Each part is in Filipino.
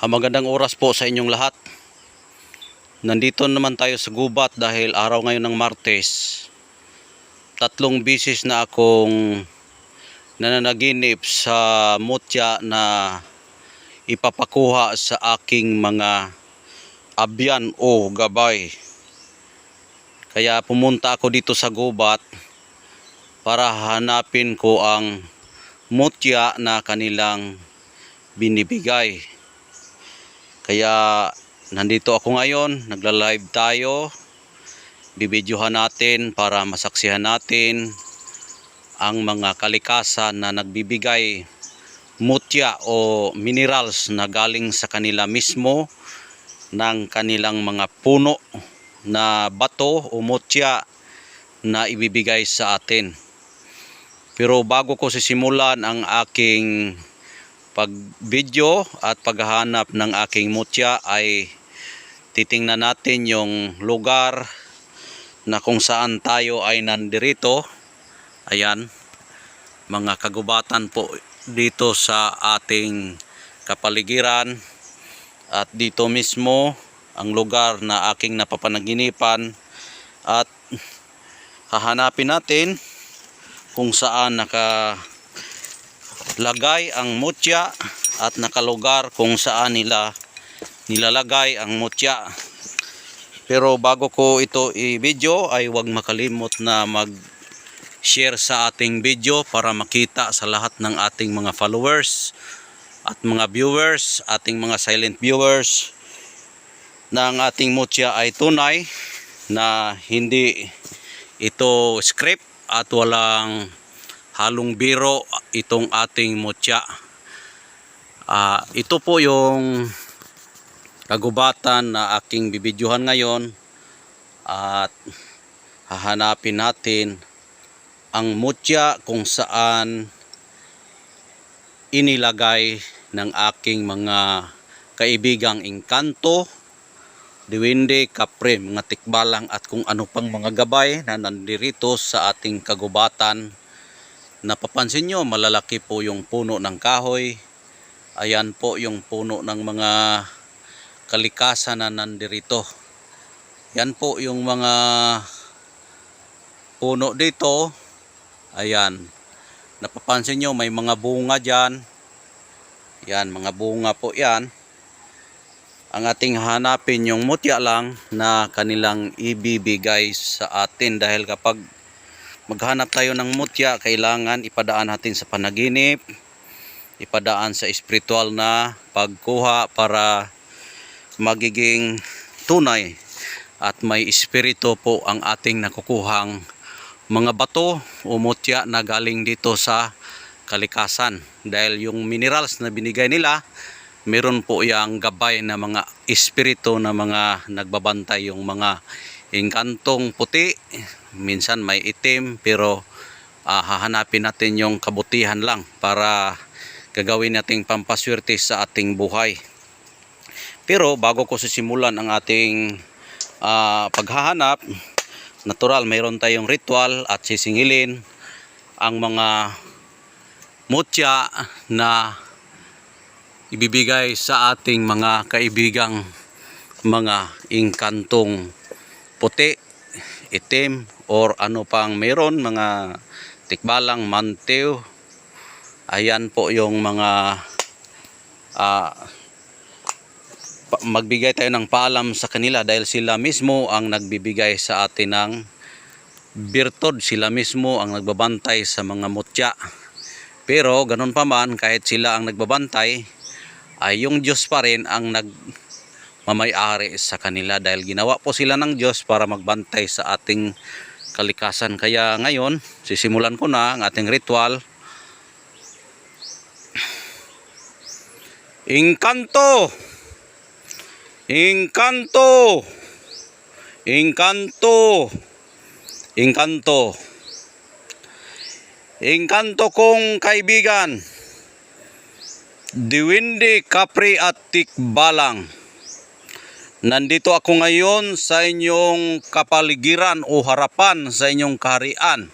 Magandang oras po sa inyong lahat. Nandito naman tayo sa gubat dahil araw ngayon ng Martes. 3 bisis na akong nananaginip sa mutya na ipapakuha sa aking mga abyan o gabay. Kaya pumunta ako dito sa gubat para hanapin ko ang mutya na kanilang binibigay. Kaya nandito ako ngayon, nagla-live tayo. Bibidyohan natin para masaksihan natin ang mga kalikasan na nagbibigay mutya o minerals na galing sa kanila mismo ng kanilang mga puno na bato o mutya na ibibigay sa atin. Pero bago ko sisimulan ang aking pag-video at paghahanap ng aking mutya ay titingnan natin yung lugar na kung saan tayo ay nandirito. Ayan, mga kagubatan po dito sa ating kapaligiran at dito mismo ang lugar na aking napapanaginipan at hahanapin natin kung saan nakalagay ang mutya at nakalugar kung saan nila nilalagay ang mutya. Pero bago ko ito i-video ay huwag makalimot na mag-share sa ating video para makita sa lahat ng ating mga followers at mga viewers, ating mga silent viewers, na ang ating mutya ay tunay, na hindi ito script at walang halong biro itong ating mutya. Ito po yung kagubatan na aking bibidyohan ngayon at hahanapin natin ang mutya kung saan inilagay ng aking mga kaibigang engkanto, diwindi, kapre, mga tikbalang at kung ano pang mga gabay na nandirito sa ating kagubatan. Napapansin nyo, malalaki po yung puno ng kahoy. Ayan po yung puno ng mga kalikasan na nandirito. Yan po yung mga puno dito. Ayan, napapansin nyo may mga bunga dyan. Yan, mga bunga po yan. Ang ating hanapin yung mutya lang na kanilang ibibigay sa atin, dahil kapag maghanap tayo ng mutya, kailangan ipadaan natin sa panaginip, ipadaan sa espiritual na pagkuha para magiging tunay at may espiritu po ang ating nakukuhang mga bato o mutya na galing dito sa kalikasan. Dahil yung minerals na binigay nila, meron po yung gabay na mga espiritu na mga nagbabantay, yung mga engkantong puti, minsan may itim, pero hahanapin natin yung kabutihan lang para gagawin nating pampaswerte sa ating buhay. Pero bago ko sisimulan ang ating paghahanap, natural mayroon tayong ritual at sisingilin ang mga mutya na ibibigay sa ating mga kaibigang mga engkantong puti, itim, or ano pang meron, mga tikbalang, mantew. Ayan po yung mga magbigay tayo ng paalam sa kanila, dahil sila mismo ang nagbibigay sa atin ng birtod, sila mismo ang nagbabantay sa mga mutya. Pero ganun pa man, kahit sila ang nagbabantay, ay yung Diyos pa rin ang nagmamay-ari sa kanila, dahil ginawa po sila ng Diyos para magbantay sa ating kalikasan. Kaya ngayon, sisimulan ko na ang ating ritual. Engkanto! Engkanto! Engkanto! Engkanto! Engkanto kong kaibigan, diwindi, kapre at tikbalang, nandito ako ngayon sa inyong kapaligiran o harapan sa inyong kaharian.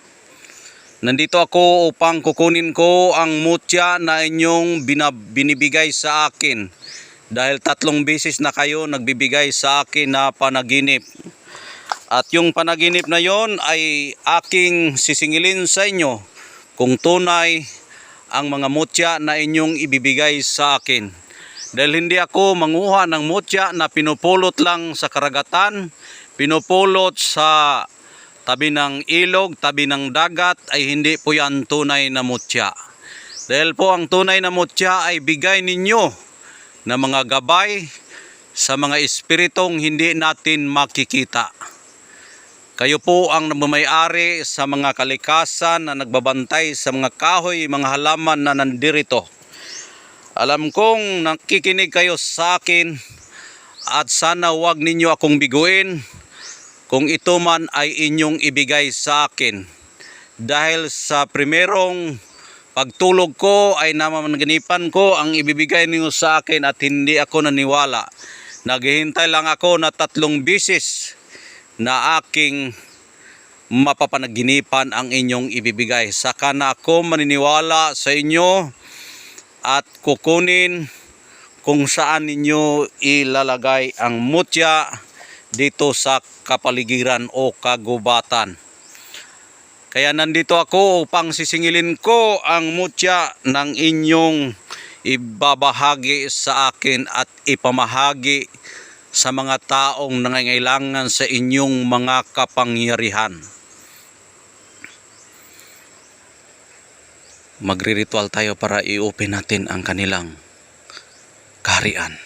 Nandito ako upang kukunin ko ang mutya na inyong binibigay sa akin Dahil 3 beses na kayo nagbibigay sa akin na panaginip. At yung panaginip na yon ay aking sisingilin sa inyo kung tunay ang mga mutya na inyong ibibigay sa akin. Dahil hindi ako manguha ng mutya na pinupulot lang sa karagatan, pinupulot sa tabi ng ilog, tabi ng dagat, ay hindi po yan tunay na mutya. Dahil po ang tunay na mutya ay bigay ninyo na mga gabay sa mga espiritong hindi natin makikita. Kayo po ang nagmamayari sa mga kalikasan na nagbabantay sa mga kahoy, mga halaman na nandirito. Alam kong nakikinig kayo sa akin at sana huwag ninyo akong biguin kung ito man ay inyong ibigay sa akin. Dahil sa primerong pagtulog ko ay namamanaganipan ko ang ibibigay ninyo sa akin at hindi ako naniwala. Naghihintay lang ako na 3 beses na aking mapapanaginipan ang inyong ibibigay. Saka na ako maniniwala sa inyo at kukunin kung saan ninyo ilalagay ang mutya dito sa kapaligiran o kagubatan. Kaya nandito ako upang sisingilin ko ang mutya ng inyong ibabahagi sa akin at ipamahagi sa mga taong nangangailangan sa inyong mga kapangyarihan. Magriritual tayo para i-open natin ang kanilang kaharian.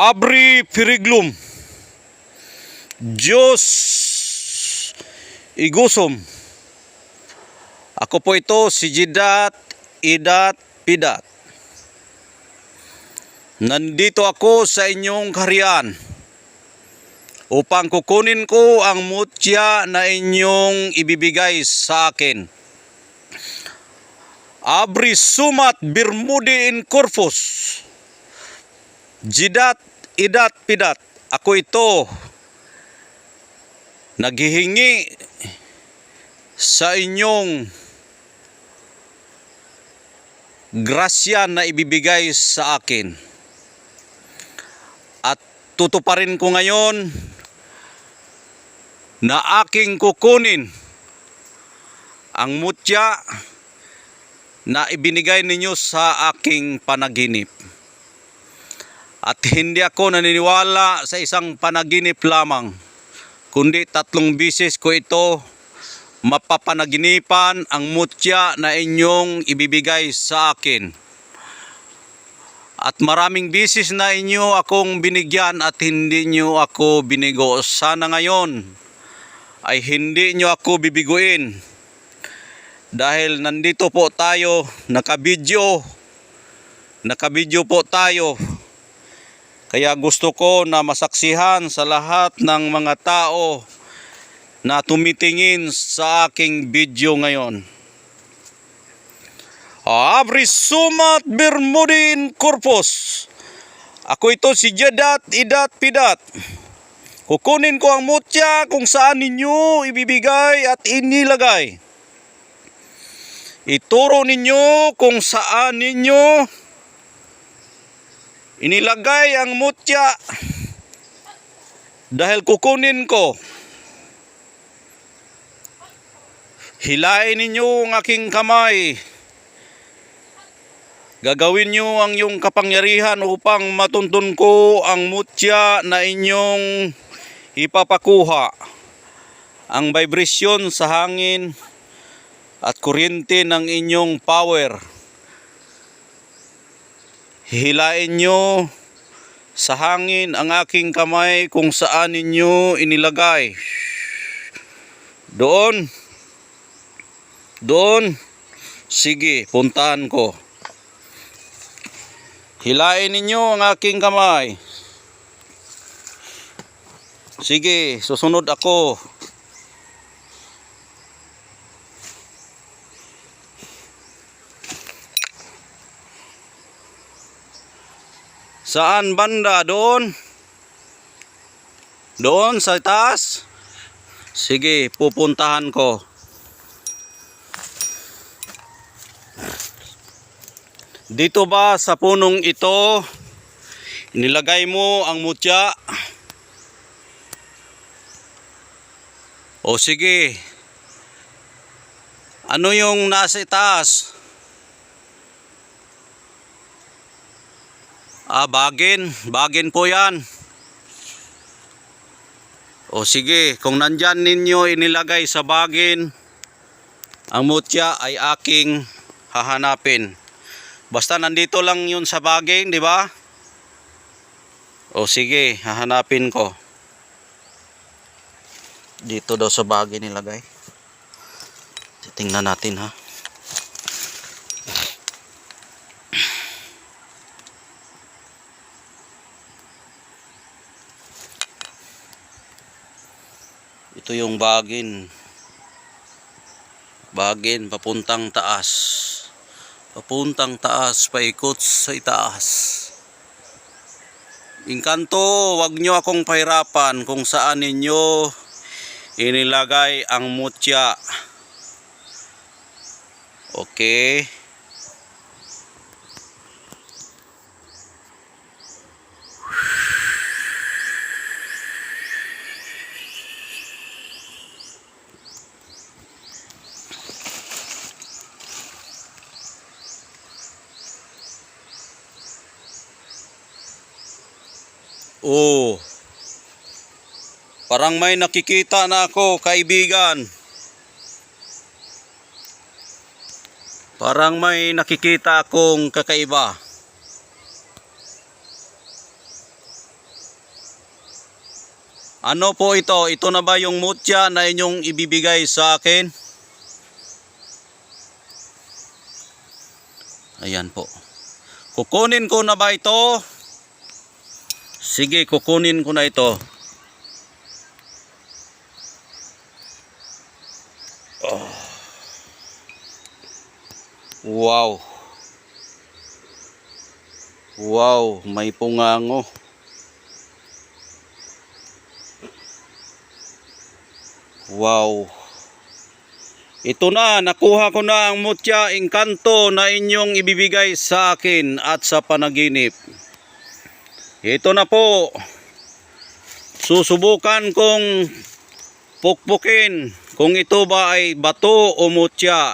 Abri Piriglum, Diyos Igusom. Ako po ito si Jidat Idat Pidat. Nandito ako sa inyong kaharian upang kukunin ko ang mutya na inyong ibibigay sa akin. Abri Sumat Birmudi in Corpus, Jidat Idat Pidat. Ako ito naghihingi sa inyong grasya na ibibigay sa akin. At tutuparin ko ngayon na aking kukunin ang mutya na ibinigay ninyo sa aking panaginip. At hindi ako naniniwala sa isang panaginip lamang, kundi 3 beses ko ito mapapanaginipan ang mutya na inyong ibibigay sa akin. At maraming beses na inyo akong binigyan at hindi nyo ako binigo. Sana ngayon ay hindi nyo ako bibiguin. Dahil nandito po tayo, nakabidyo po tayo. Kaya gusto ko na masaksihan sa lahat ng mga tao na tumitingin sa aking video ngayon. Abri Sumat Birmudi in Corpus. Ako ito si Jidat Idat Pidat. Kukunin ko ang mutya kung saan ninyo ibibigay at inilagay. Ituro ninyo kung saan ninyo inilagay ang mutya. Dahil kukunin ko. Hilain ninyo ang aking kamay. Gagawin nyo ang iyong kapangyarihan upang matuntun ko ang mutya na inyong ipapakuha. Ang vibration sa hangin at kuryente ng inyong power. Hilain nyo sa hangin ang aking kamay kung saan ninyo inilagay. Doon. Sige, puntahan ko. Hilain ninyo ang aking kamay. Sige, susunod ako. Saan banda? Doon? Doon sa taas? Sige, pupuntahan ko. Dito ba sa punong ito, nilagay mo ang mutya? O sige. Ano yung nasa itaas? Bagin. Bagin po yan. O sige, kung nandyan ninyo inilagay sa bagin, ang mutya ay aking hahanapin. Basta nandito lang yun sa baging, di ba? O sige, hahanapin ko. Dito daw sa baging nilagay. Tingnan natin ha. Ito yung bagin. Bagin papuntang taas. Papuntang taas, paikot sa itaas. Engkanto, wag nyo akong pahirapan kung saan ninyo inilagay ang mutya. Okay. Oh, parang may nakikita na ako, kaibigan. Parang may nakikita akong kakaiba. Ano po ito? Ito na ba yung mutya na inyong ibibigay sa akin? Ayan po. Kukunin ko na ba ito? Sige, kukunin ko na ito. Oh. Wow. Wow, may pungango. Wow. Ito na, nakuha ko na ang mutya, engkanto na inyong ibibigay sa akin at sa panaginip. Ito na po. Susubukan kong pukpukin kung ito ba ay bato o mutya.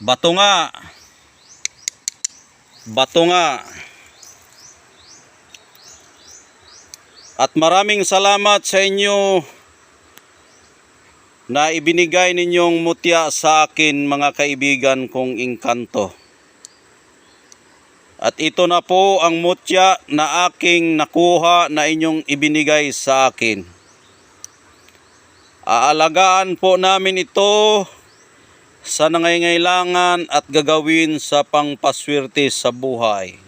Bato nga. Bato nga. At maraming salamat sa inyo na ibinigay ninyong mutya sa akin, mga kaibigan kong engkanto. At ito na po ang mutya na aking nakuha na inyong ibinigay sa akin. Aalagaan po namin ito sa nangangailangan at gagawin sa pangpaswerte sa buhay,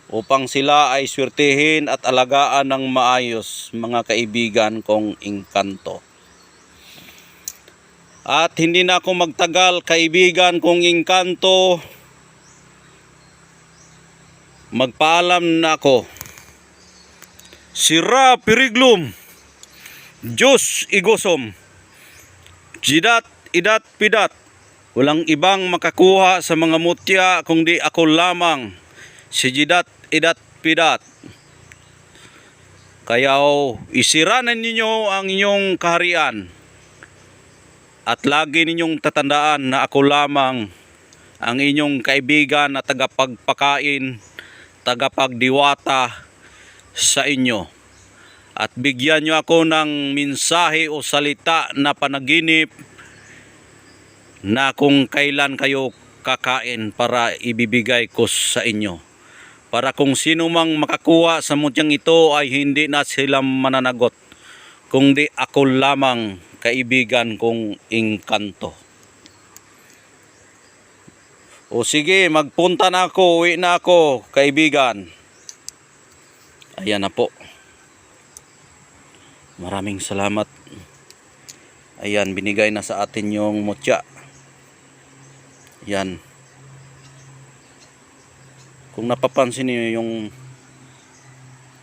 upang sila ay swertihin at alagaan ng maayos, mga kaibigan kong engkanto. At hindi na ako magtagal, kaibigan kong engkanto. Magpaalam na ako. Sira Periglum, Diyos Igosom, Jidat Idat Pidat. Walang ibang makakuha sa mga mutya kundi ako lamang, si Jidat Idat Pidat. Kaya isiranan ninyo ang inyong kaharian. At lagi ninyong tatandaan na ako lamang ang inyong kaibigan na tagapagpakain, tagapagdiwata sa inyo. At bigyan nyo ako ng mensahe o salita na panaginip na kung kailan kayo kakain para ibibigay ko sa inyo. Para kung sino mang makakuha sa mutyang ito ay hindi na sila mananagot, kundi ako lamang, kaibigan kong engkanto. O sige, magpunta na ako, uwi na ako, kaibigan. Ayan na po. Maraming salamat. Ayan, binigay na sa atin yung mutya. Yan. Kung napapansin niyo yung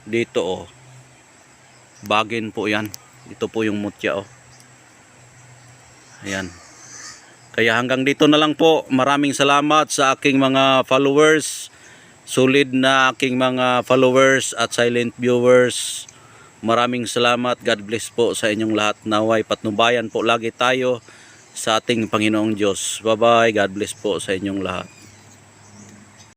dito oh, bagin po yan. Ito po yung mutya oh. Ayan. Kaya hanggang dito na lang po. Maraming salamat sa aking mga followers. Solid na aking mga followers at silent viewers. Maraming salamat. God bless po sa inyong lahat. Naway patnubayan po lagi tayo sa ating Panginoong Diyos. Bye bye. God bless po sa inyong lahat.